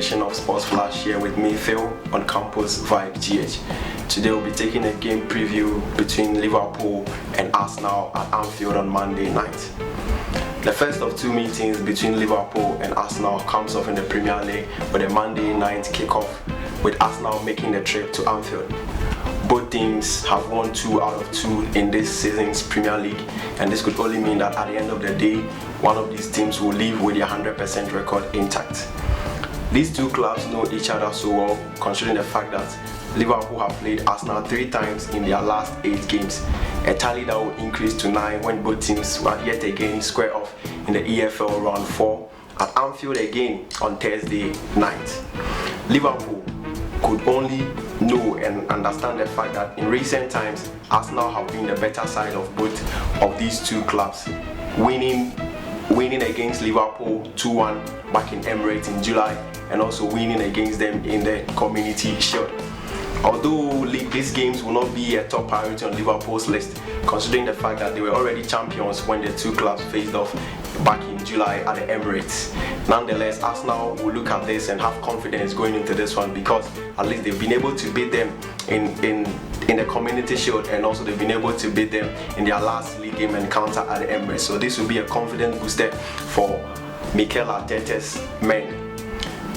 edition of SportsFlash here with me, Phil, on Campus Vibe GH. Today we'll be taking a game preview between Liverpool and Arsenal at Anfield on Monday night. The first of two meetings between Liverpool and Arsenal comes off in the Premier League with a Monday night kickoff, with Arsenal making the trip to Anfield. Both teams have won 2 out of 2 in this season's Premier League, and this could only mean that at the end of the day, one of these teams will leave with their 100% record intact. These two clubs know each other so well, considering the fact that Liverpool have played Arsenal 3 times in their last 8 games, a tally that will increase to 9 when both teams will yet again square off in the EPL round 4 at Anfield again on Thursday night. Liverpool could only know and understand the fact that in recent times Arsenal have been the better side of both of these two clubs, winning against Liverpool 2-1 back in Emirates in July, and also winning against them in the Community Shield. Although these games will not be a top priority on Liverpool's list, considering the fact that they were already champions when the two clubs faced off back in July at the Emirates. Nonetheless, Arsenal will look at this and have confidence going into this one, because at least they've been able to beat them in the Community Shield, and also they've been able to beat them in their last league game encounter at the Emirates. So this will be a confident booster for Mikel Arteta's men.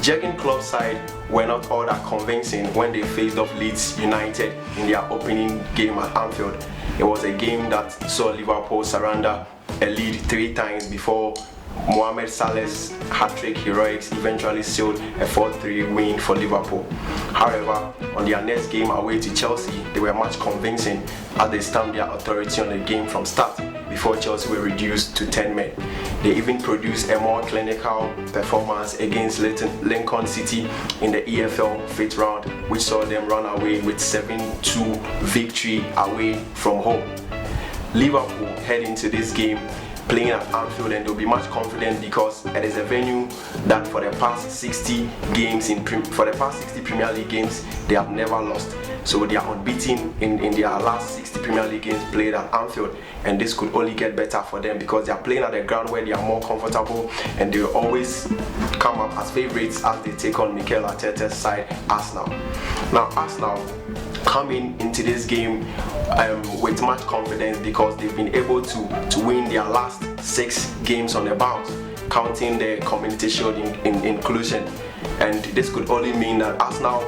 Jurgen Klopp's side were not all that convincing when they faced off Leeds United in their opening game at Anfield. It was a game that saw Liverpool surrender a lead 3 times before Mohamed Salah's hat-trick heroics eventually sealed a 4-3 win for Liverpool. However, on their next game away to Chelsea, they were much convincing as they stamped their authority on the game from start before Chelsea were reduced to 10 men. They even produced a more clinical performance against Lincoln City in the EPL fifth round, which saw them run away with 7-2 victory away from home. Liverpool head into this game playing at Anfield, and they'll be much confident because it is a venue that for the past 60 Premier League games they have never lost. So they are unbeaten in their last 60 Premier League games played at Anfield, and this could only get better for them because they are playing at a ground where they are more comfortable, and they will always come up as favourites as they take on Mikel Arteta's side, Arsenal. Now Arsenal coming into this game with much confidence because they've been able to win their last 6 games on the bounce, counting the Community Shield in inclusion, and this could only mean that Arsenal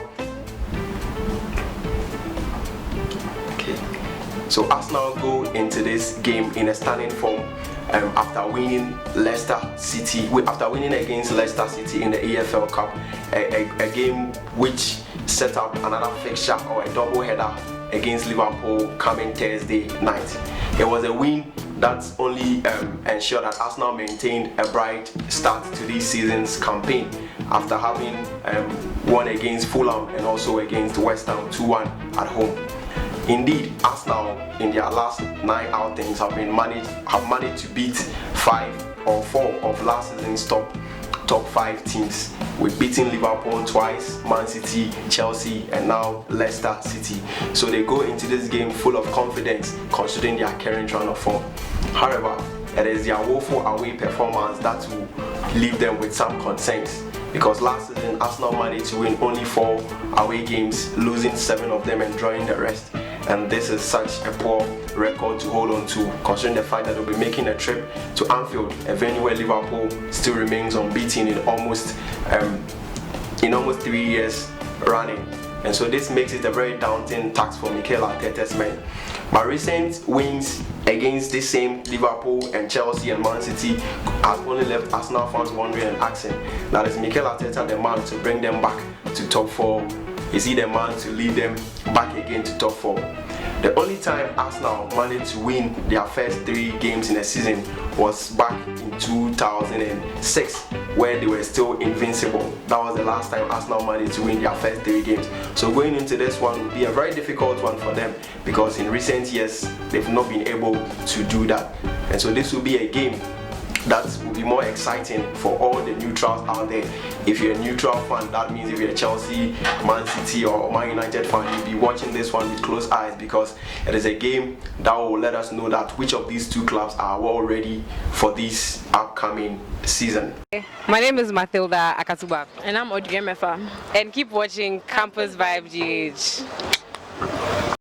go into this game in a stunning form after winning against Leicester City in the EPL Cup, a game which set up another fixture or a double header against Liverpool coming Thursday night. It was a win that only ensured that Arsenal maintained a bright start to this season's campaign after having won against Fulham and also against West Ham 2-1 at home. Indeed, Arsenal in their last 9 outings have managed to beat 5 or 4 of last season's top 5 teams, with beating Liverpool twice, Man City, Chelsea, and now Leicester City. So they go into this game full of confidence considering their current run of form. However, it is their woeful away performance that will leave them with some concerns, because last season Arsenal managed to win only 4 away games, losing 7 of them and drawing the rest. And this is such a poor record to hold on to, considering the fact that they'll be making a trip to Anfield, a venue where Liverpool still remains unbeaten in almost 3 years running. And so this makes it a very daunting task for Mikel Arteta's men. But recent wins against this same Liverpool and Chelsea and Man City has only left Arsenal fans wondering and asking, that is Mikel Arteta the man to bring them back to top 4? Is he the man to lead them back again to top 4? The only time Arsenal managed to win their first 3 games in a season was back in 2006, where they were still invincible. That was the last time Arsenal managed to win their first 3 games. So going into this one will be a very difficult one for them, because in recent years they've not been able to do that. And so this will be a game that will be more exciting for all the neutrals out there. If you're a neutral fan, that means if you're a Chelsea, Man City or Man United fan, you'll be watching this one with close eyes, because it is a game that will let us know that which of these two clubs are well ready for this upcoming season. My name is Mathilda Akatuba. And I'm Odiemefa. And keep watching Campus Vibe GH.